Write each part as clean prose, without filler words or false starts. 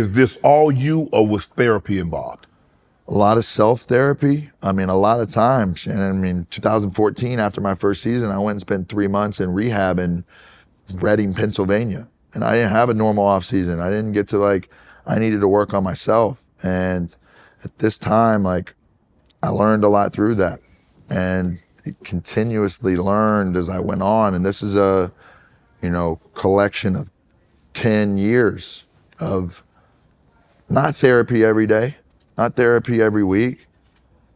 Is this all you, or was therapy involved? A lot of self-therapy. I mean, a lot of times. And I mean, 2014, after my first season, I went and spent 3 months in rehab in Reading, Pennsylvania. And I didn't have a normal off season. I didn't get to I needed to work on myself. And at this time, I learned a lot through that. And continuously learned as I went on. And this is a, collection of 10 years of not therapy every day, not therapy every week,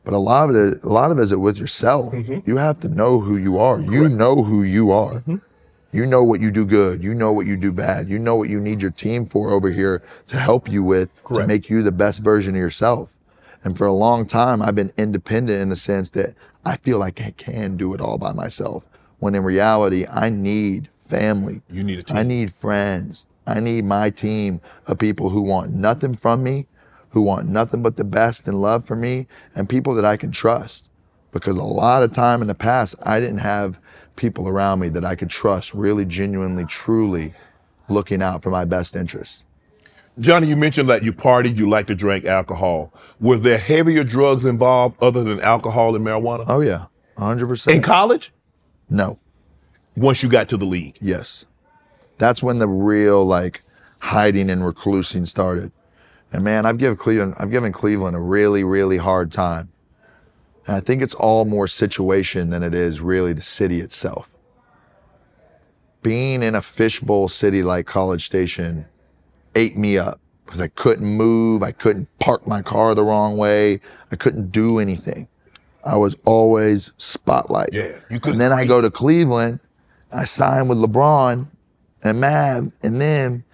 but a lot of it is with yourself. Mm-hmm. You have to know who you are. Correct. You know who you are. Mm-hmm. You know what you do good. You know what you do bad. You know what you need your team for over here to help you with. Correct. To make you the best version of yourself. And for a long time, I've been independent in the sense that I feel like I can do it all by myself. When in reality, I need family. You need a team. I need friends. I need my team of people who want nothing from me, who want nothing but the best and love for me, and people that I can trust. Because a lot of time in the past, I didn't have people around me that I could trust really genuinely, truly looking out for my best interests. Johnny, you mentioned that you partied, you like to drink alcohol. Was there heavier drugs involved other than alcohol and marijuana? Oh yeah, 100%. In college? No. Once you got to the league? Yes. That's when the real hiding and reclusing started. And man, I've given Cleveland a really, really hard time. And I think it's all more situation than it is really the city itself. Being in a fishbowl city like College Station ate me up because I couldn't move. I couldn't park my car the wrong way. I couldn't do anything. I was always spotlight. Yeah, you couldn't. And then I go to Cleveland, I sign with LeBron and Mav and them,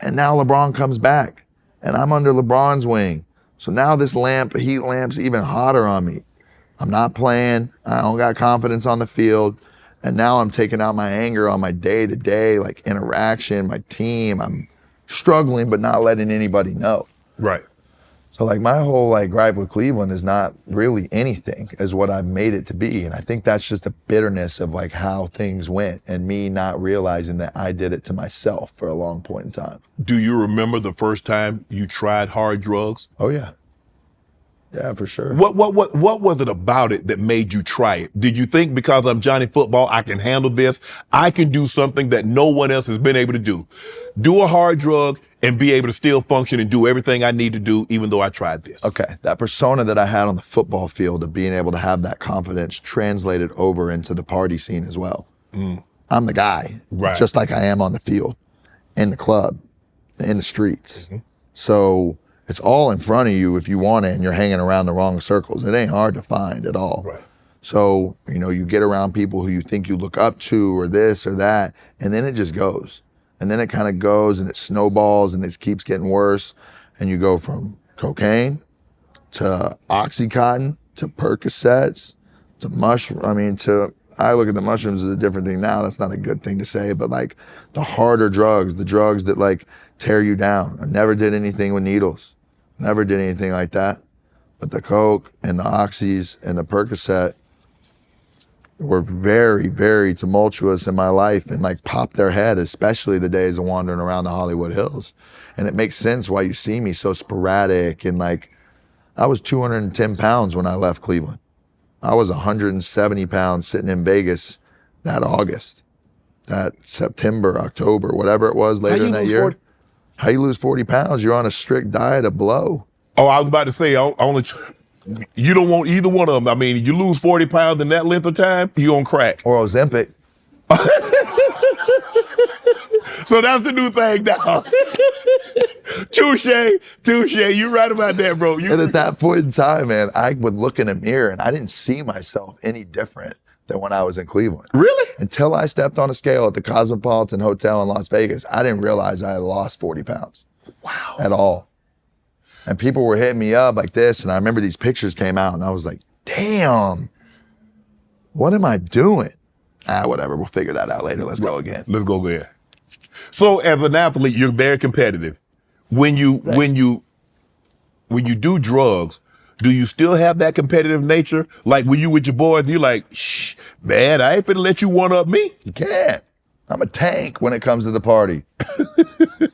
and now LeBron comes back and I'm under LeBron's wing. So now this heat lamp's even hotter on me. I'm not playing. I don't got confidence on the field. And now I'm taking out my anger on my day-to-day interaction, my team. I'm struggling, but not letting anybody know. Right. So my whole gripe with Cleveland is not really anything as what I've made it to be. And I think that's just a bitterness of how things went and me not realizing that I did it to myself for a long point in time. Do you remember the first time you tried hard drugs? Oh yeah. Yeah, for sure. What was it about it that made you try it? Did you think because I'm Johnny Football, I can handle this? I can do something that no one else has been able to do. Do a hard drug and be able to still function and do everything I need to do, even though I tried this. Okay, that persona that I had on the football field of being able to have that confidence translated over into the party scene as well. Mm. I'm the guy, right, just like I am on the field, in the club, in the streets. Mm-hmm. So it's all in front of you if you want it and you're hanging around the wrong circles. It ain't hard to find at all. Right. So, you get around people who you think you look up to or this or that, and then it just goes. And then it kind of goes and it snowballs and it keeps getting worse. And you go from cocaine to Oxycontin to Percocets to I look at the mushrooms as a different thing now. That's not a good thing to say, but the harder drugs, the drugs that tear you down. I never did anything with needles. Never did anything like that. But the coke and the oxys and the Percocet were very, very tumultuous in my life and popped their head, especially the days of wandering around the Hollywood Hills. And it makes sense why you see me so sporadic and I was 210 pounds when I left Cleveland. I was 170 pounds sitting in Vegas that August, that September, October, whatever it was later in that year. 40? How you lose 40 pounds? You're on a strict diet of blow. Oh, I was about to say, you don't want either one of them. I mean, you lose 40 pounds in that length of time, you on crack. Or Ozempic. So that's the new thing now. Touche, you're right about that, bro. And at that point in time, man, I would look in a mirror and I didn't see myself any different than when I was in Cleveland. Really? Until I stepped on a scale at the Cosmopolitan Hotel in Las Vegas, I didn't realize I had lost 40 pounds. Wow. At all. And people were hitting me up like this, and I remember these pictures came out, and I was like, damn, what am I doing? Whatever, we'll figure that out later. Let's go again. Let's go there. So as an athlete, you're very competitive. When you do drugs, do you still have that competitive nature? Like when you with your boys, you're like, shh, man, I ain't finna let you one up me. You can't. I'm a tank when it comes to the party.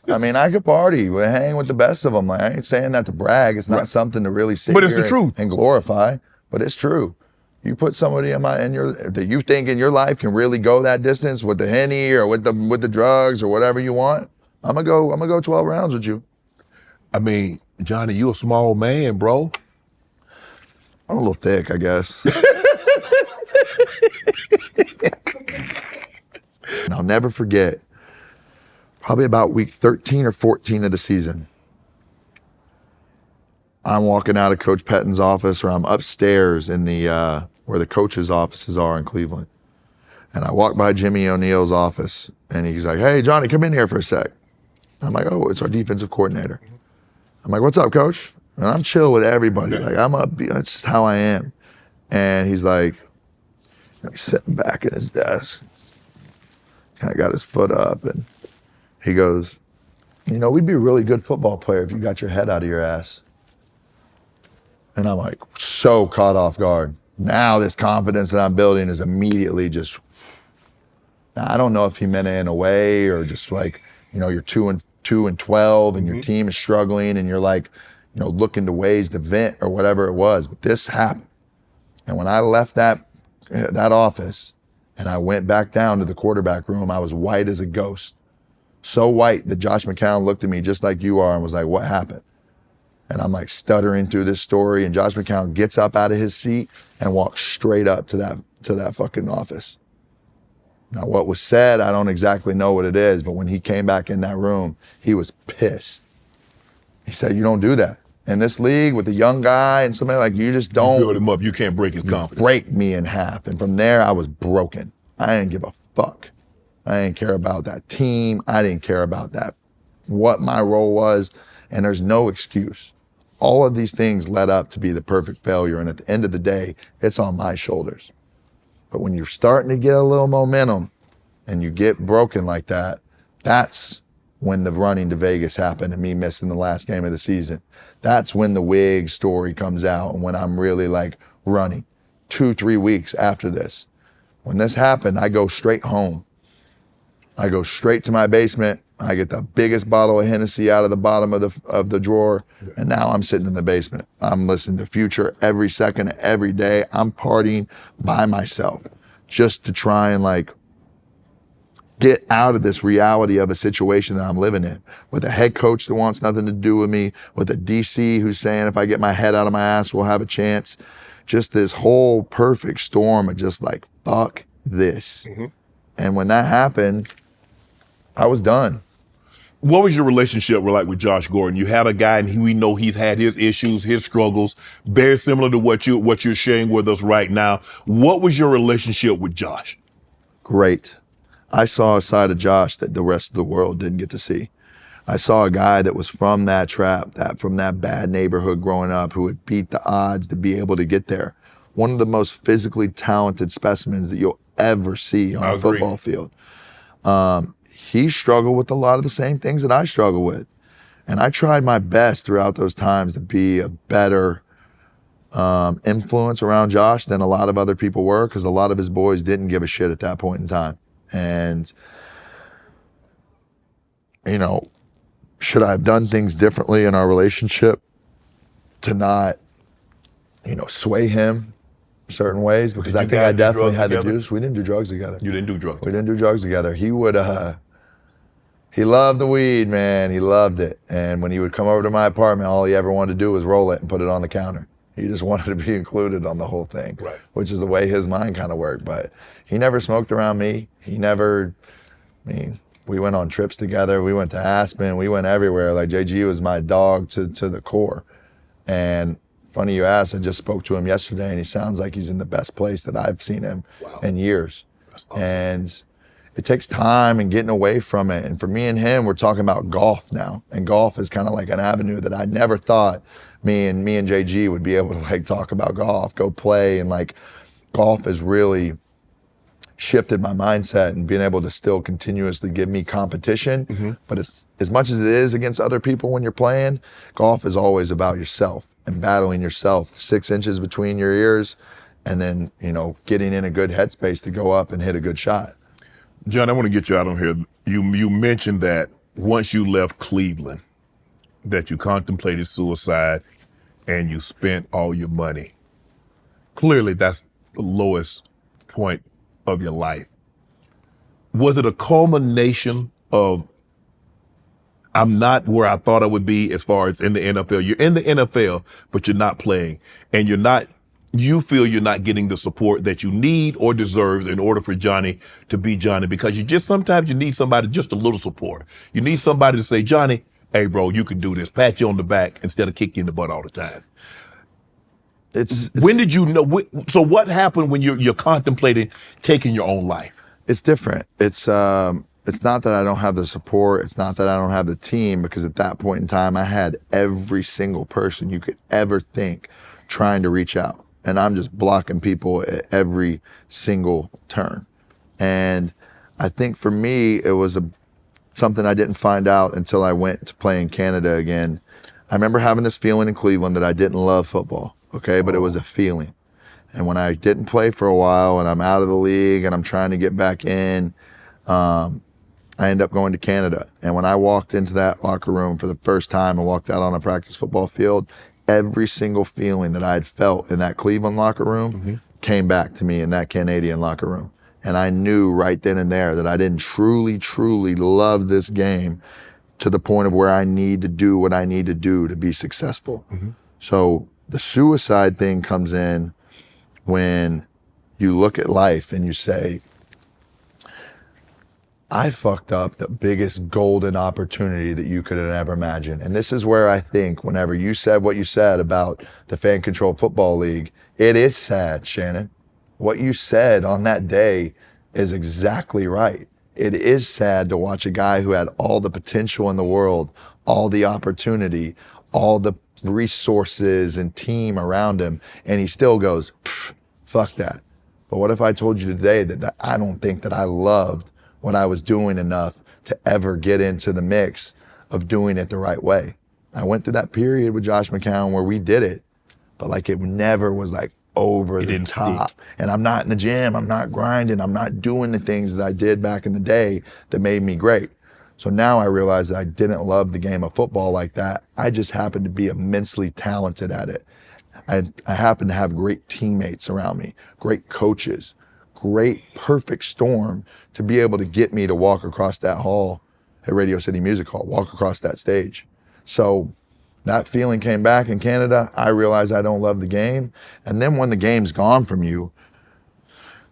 I mean, I could party. We hang with the best of them. Like, I ain't saying that to brag. It's not something to really sit But it's here the truth. and glorify. But it's true. You put somebody that you think in your life can really go that distance with the Henny or with the drugs or whatever you want. I'm gonna go 12 rounds with you. I mean, Johnny, you a small man, bro. I'm a little thick, I guess. And I'll never forget, probably about week 13 or 14 of the season, I'm walking out of Coach Pettin's office, or I'm upstairs in the where the coaches' offices are in Cleveland. And I walk by Jimmy O'Neill's office, and he's like, "Hey, Johnny, come in here for a sec." I'm like, "Oh, it's our defensive coordinator." I'm like, "What's up, coach?" And I'm chill with everybody. Like, I'm upbeat. That's just how I am. And he's like, he's sitting back at his desk, kind of got his foot up, and he goes, "You know, we'd be a really good football player if you got your head out of your ass." And I'm like, so caught off guard. Now this confidence that I'm building is immediately just, now, I don't know if he meant it in a way or just like, you know, you're 2-12 and your team is struggling and you're like, you know, looking to ways to vent or whatever it was. But this happened. And when I left that office and I went back down to the quarterback room, I was white as a ghost. So white that Josh McCown looked at me just like you are and was like, "What happened?" And I'm like stuttering through this story, and Josh McCown gets up out of his seat and walks straight up to that fucking office. Now, what was said, I don't exactly know what it is, but when he came back in that room, he was pissed. He said, "You don't do that. In this league with a young guy and somebody like you just don't Build him up. You can't break his confidence. break me in half." And from there, I was broken. I didn't give a fuck. I didn't care about that team. I didn't care about that, what my role was. And there's no excuse. All of these things led up to be the perfect failure. And at the end of the day, it's on my shoulders. But when you're starting to get a little momentum and you get broken like that, that's when the running to Vegas happened and me missing the last game of the season. That's when the wig story comes out and when I'm really like running 2-3 weeks after this. When this happened, I go straight home. I go straight to my basement. I get the biggest bottle of Hennessy out of the bottom of the drawer, and now I'm sitting in the basement. I'm listening to Future every second, every day. I'm partying by myself just to try and like get out of this reality of a situation that I'm living in, with a head coach that wants nothing to do with me, with a DC who's saying if I get my head out of my ass, we'll have a chance. Just this whole perfect storm of just like, fuck this. And when that happened, I was done. What was your relationship with Josh Gordon? You had a guy, and we know he's had his issues, his struggles, very similar to what you're sharing with us right now. What was your relationship with Josh? Great. I saw a side of Josh that the rest of the world didn't get to see. I saw a guy that was from that trap, from that bad neighborhood growing up, who had beat the odds to be able to get there. One of the most physically talented specimens that you'll ever see on a football field. He struggled with a lot of the same things that I struggle with. And I tried my best throughout those times to be a better influence around Josh than a lot of other people were, because a lot of his boys didn't give a shit at that point in time. And, you know, should I have done things differently in our relationship to not, you know, sway him certain ways? Because I think I definitely had the juice. We didn't do drugs together. You didn't do drugs. We didn't do drugs together. He would, he loved the weed, man. He loved it. And when he would come over to my apartment, all he ever wanted to do was roll it and put it on the counter. He just wanted to be included on the whole thing, right? Which is the way his mind kind of worked. But he never smoked around me. He never, I mean, we went on trips together. We went to Aspen. We went everywhere. Like, JG was my dog to the core. And funny you ask, I just spoke to him yesterday, and he sounds like he's in the best place that I've seen him in years. That's awesome. And it takes time and getting away from it. And for me and him, we're talking about golf now. And golf is kind of like an avenue that I never thought me and JG would be able to like talk about golf, go play. And like, golf has really shifted my mindset and being able to still continuously give me competition. But it's, as much as it is against other people when you're playing, golf is always about yourself and battling yourself, 6 inches between your ears, and then, you know, getting in a good headspace to go up and hit a good shot. John, I want to get you out on here. You mentioned that once you left Cleveland, that you contemplated suicide and you spent all your money. Clearly, that's the lowest point of your life. Was it a culmination of I'm not where I thought I would be as far as in the NFL? You're in the NFL, but you're not playing, and you feel you're not getting the support that you need or deserves in order for Johnny to be Johnny, because sometimes you need somebody, just a little support. You need somebody to say, Johnny, hey bro, you can do this, pat you on the back instead of kick you in the butt all the time. When did you know? So what happened when you're contemplating taking your own life? It's different. It's not that I don't have the support. It's not that I don't have the team, because at that point in time, I had every single person you could ever think trying to reach out. And I'm just blocking people at every single turn. And I think for me, it was something I didn't find out until I went to play in Canada again. I remember having this feeling in Cleveland that I didn't love football, okay? But it was a feeling. And when I didn't play for a while and I'm out of the league and I'm trying to get back in, I ended up going to Canada. And when I walked into that locker room for the first time and walked out on a practice football field, every single feeling that I had felt in that Cleveland locker room came back to me in that Canadian locker room. And I knew right then and there that I didn't truly, truly love this game to the point of where I need to do what I need to do to be successful. So the suicide thing comes in when you look at life and you say, I fucked up the biggest golden opportunity that you could have ever imagined. And this is where I think whenever you said what you said about the Fan Controlled Football League, it is sad, Shannon. What you said on that day is exactly right. It is sad to watch a guy who had all the potential in the world, all the opportunity, all the resources and team around him, and he still goes, fuck that. But what if I told you today that I don't think that I loved what I was doing enough to ever get into the mix of doing it the right way? I went through that period with Josh McCown where we did it, but like it never was like over the top. And I'm not in the gym, I'm not grinding, I'm not doing the things that I did back in the day that made me great. So now I realize that I didn't love the game of football like that. I just happened to be immensely talented at it. I happen to have great teammates around me, great coaches, great perfect storm to be able to get me to walk across that hall at Radio City Music Hall, walk across that stage. So that feeling came back in Canada. I realized I don't love the game. And then when the game's gone from you,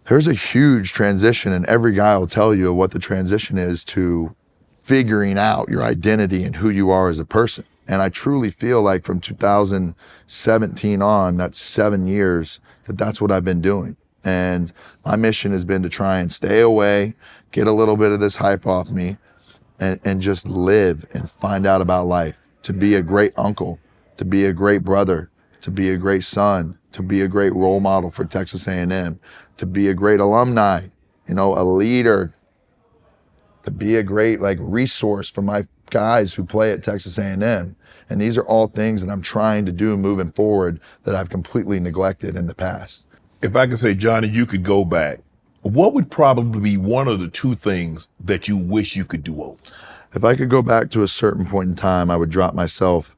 there's a huge transition, and every guy will tell you what the transition is to figuring out your identity and who you are as a person. And I truly feel like from 2017 on, that's 7 years, that's what I've been doing. And my mission has been to try and stay away, get a little bit of this hype off me, and just live and find out about life, to be a great uncle, to be a great brother, to be a great son, to be a great role model for Texas A&M, to be a great alumni, a leader, to be a great resource for my guys who play at Texas A&M. And these are all things that I'm trying to do moving forward that I've completely neglected in the past. If I could say, Johnny, you could go back, what would probably be one of the two things that you wish you could do over? If I could go back to a certain point in time, I would drop myself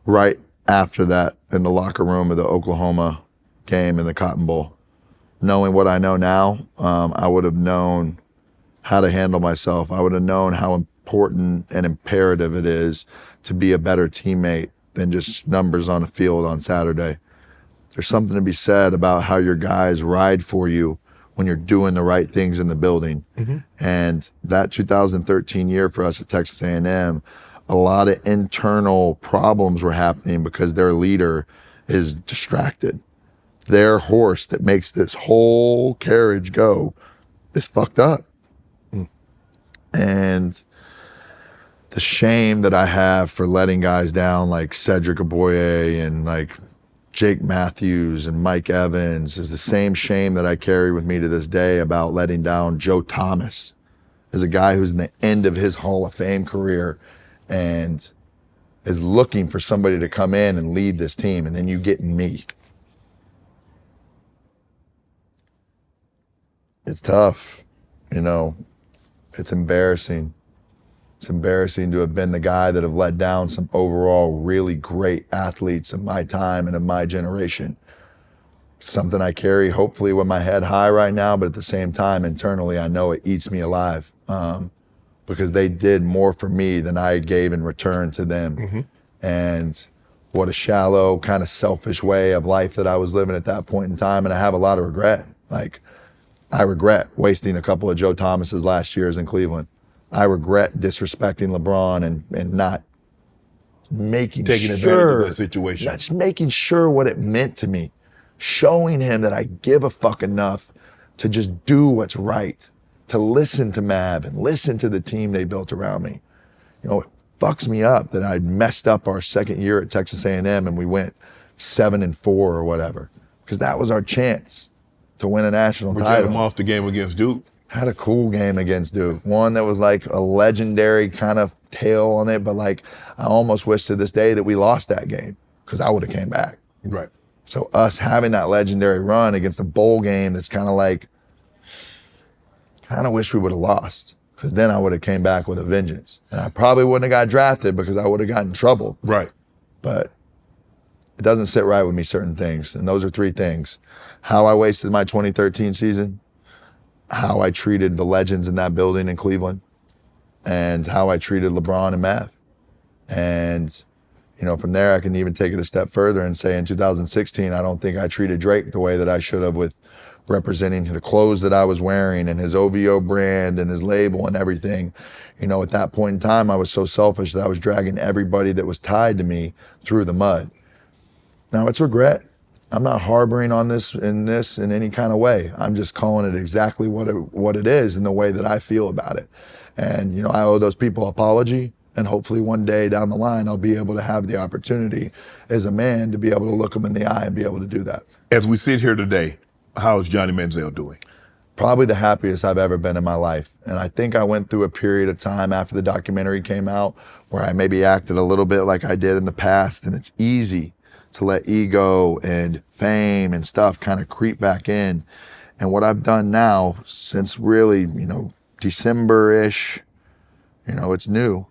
right after that in the locker room of the Oklahoma game in the Cotton Bowl. Knowing what I know now, I would have known how to handle myself. I would have known how important and imperative it is to be a better teammate than just numbers on a field on Saturday. There's something to be said about how your guys ride for you when you're doing the right things in the building. And that 2013 year for us at Texas A&M, a lot of internal problems were happening because their leader is distracted. Their horse that makes this whole carriage go is fucked up. And the shame that I have for letting guys down like Cedric Aboye and Jake Matthews and Mike Evans is the same shame that I carry with me to this day about letting down Joe Thomas as a guy who's in the end of his Hall of Fame career and is looking for somebody to come in and lead this team, and then you get me. It's tough, It's embarrassing. It's embarrassing to have been the guy that have let down some overall really great athletes of my time and of my generation. Something I carry hopefully with my head high right now, but at the same time, internally, I know it eats me alive because they did more for me than I gave in return to them. And what a shallow, kind of selfish way of life that I was living at that point in time. And I have a lot of regret. Like, I regret wasting a couple of Joe Thomas's last years in Cleveland. I regret disrespecting LeBron and not making Taking advantage of that situation. Just making sure what it meant to me. Showing him that I give a fuck enough to just do what's right, to listen to Mav and listen to the team they built around me. You know, it fucks me up that I messed up our second year at Texas A&M and we went 7-4 or whatever, because that was our chance to win a national title. You had a monster game against Duke. Had a cool game against Duke. One that was like a legendary kind of tale on it, but like I almost wish to this day that we lost that game because I would have came back. Right. So us having that legendary run against a bowl game that's kind of like, kind of wish we would have lost because then I would have came back with a vengeance. And I probably wouldn't have got drafted because I would have gotten in trouble. Right. But it doesn't sit right with me, certain things. And those are three things. How I wasted my 2013 season, how I treated the legends in that building in Cleveland, and how I treated LeBron and Mav. And, you know, from there, I can even take it a step further and say in 2016, I don't think I treated Drake the way that I should have with representing the clothes that I was wearing and his OVO brand and his label and everything. You know, at that point in time, I was so selfish that I was dragging everybody that was tied to me through the mud. Now, it's regret. I'm not harboring on this in any kind of way. I'm just calling it exactly what it is in the way that I feel about it. And, you know, I owe those people an apology. And hopefully one day down the line, I'll be able to have the opportunity as a man to be able to look them in the eye and be able to do that. As we sit here today, how is Johnny Manziel doing? Probably the happiest I've ever been in my life. And I think I went through a period of time after the documentary came out where I maybe acted a little bit like I did in the past. And it's easy to let ego and fame and stuff kind of creep back in. And what I've done now since really, you know, December-ish, you know, it's new,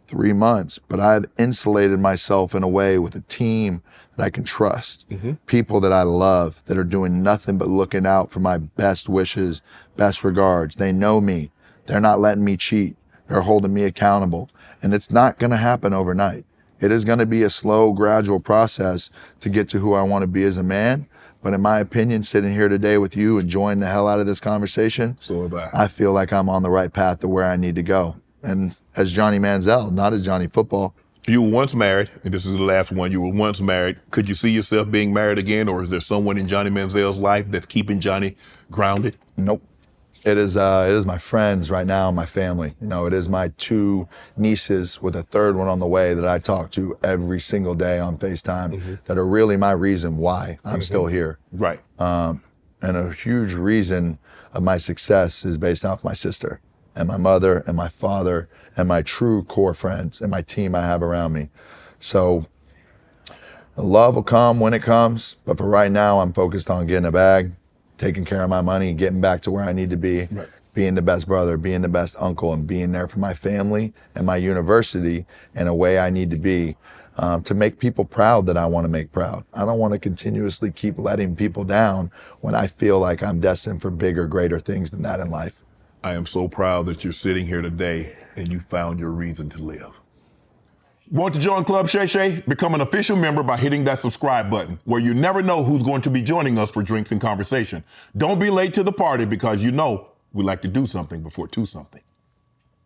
3 months, but I've insulated myself in a way with a team that I can trust, people that I love that are doing nothing but looking out for my best wishes, best regards. They know me. They're not letting me cheat. They're holding me accountable. And it's not going to happen overnight. It is going to be a slow, gradual process to get to who I want to be as a man. But in my opinion, sitting here today with you, enjoying the hell out of this conversation, So have I. I feel like I'm on the right path to where I need to go. And as Johnny Manziel, not as Johnny Football. You were once married, and this is the last one. You were once married. Could you see yourself being married again, or is there someone in Johnny Manziel's life that's keeping Johnny grounded? Nope. It is my friends right now, my family. You know, it is my 2 nieces with a 3rd one on the way that I talk to every single day on FaceTime that are really my reason why I'm still here. Right. And a huge reason of my success is based off my sister and my mother and my father and my true core friends and my team I have around me. So the love will come when it comes, but for right now, I'm focused on getting a bag, taking care of my money, getting back to where I need to be, being the best brother, being the best uncle, and being there for my family and my university in a way I need to be to make people proud that I want to make proud. I don't want to continuously keep letting people down when I feel like I'm destined for bigger, greater things than that in life. I am so proud that you're sitting here today and you found your reason to live. Want to join Club Shay Shay? Become an official member by hitting that subscribe button, where you never know who's going to be joining us for drinks and conversation. Don't be late to the party because you know we like to do something before 2 something.